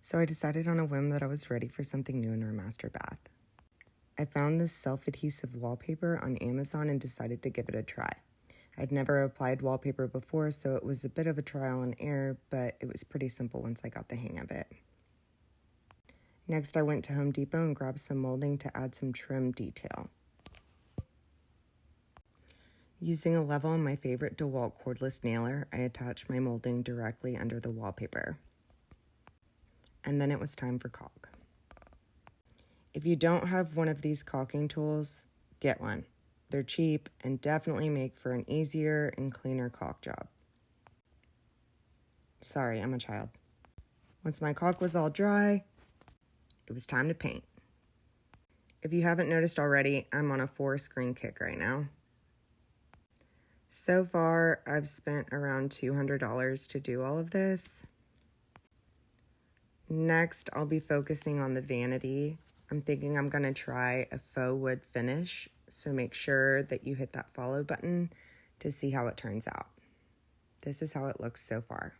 So I decided on a whim that I was ready for something new in our master bath. I found this self-adhesive wallpaper on Amazon and decided to give it a try. I'd never applied wallpaper before, so it was a bit of a trial and error, but it was pretty simple once I got the hang of it. Next, I went to Home Depot and grabbed some molding to add some trim detail. Using a level and my favorite DeWalt cordless nailer, I attached my molding directly under the wallpaper. And then it was time for caulk. If you don't have one of these caulking tools, get one. They're cheap and definitely make for an easier and cleaner caulk job. Sorry, I'm a child. Once my caulk was all dry, it was time to paint. If you haven't noticed already, I'm on a forest green kick right now. So far, I've spent around $200 to do all of this. Next, I'll be focusing on the vanity. I'm thinking I'm going to try a faux wood finish, so make sure that you hit that follow button to see how it turns out. This is how it looks so far.